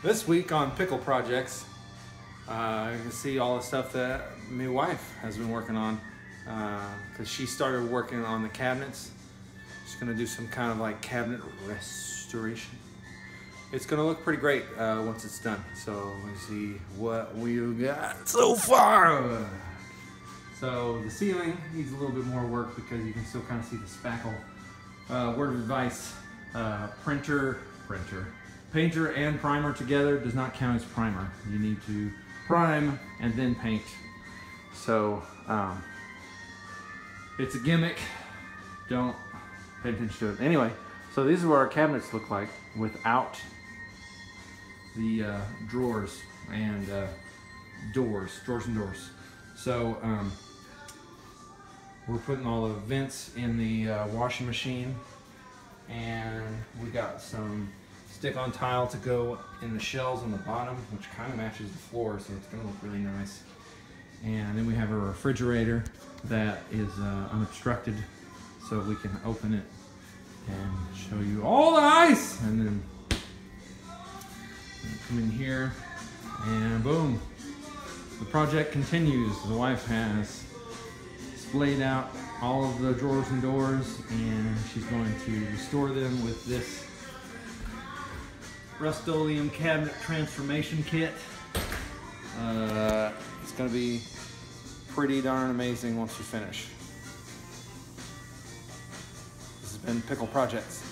This week on Pickle Projects, you can see all the stuff that my wife has been working on because she started working on the cabinets. She's going to do some kind of like cabinet restoration. It's going to look pretty great once it's done. So let's see what we've got so far. So the ceiling needs a little bit more work because you can still kind of see the spackle. Word of advice, painter and primer together does not count as primer. You need to prime and then paint. So it's a gimmick. Don't pay attention to it. Anyway, so these are what our cabinets look like without the drawers and doors. So we're putting all the vents in the washing machine, and we got some stick-on tile to go in the shelves on the bottom, which kind of matches the floor, so it's going to look really nice. And then we have a refrigerator that is unobstructed, so we can open it and show you all the ice. And then come in here, and boom, the project continues. The wife has splayed out all of the drawers and doors, and she's going to restore them with this Rust-Oleum Cabinet Transformation kit. It's going to be pretty darn amazing once you finish. This has been Pickle Projects.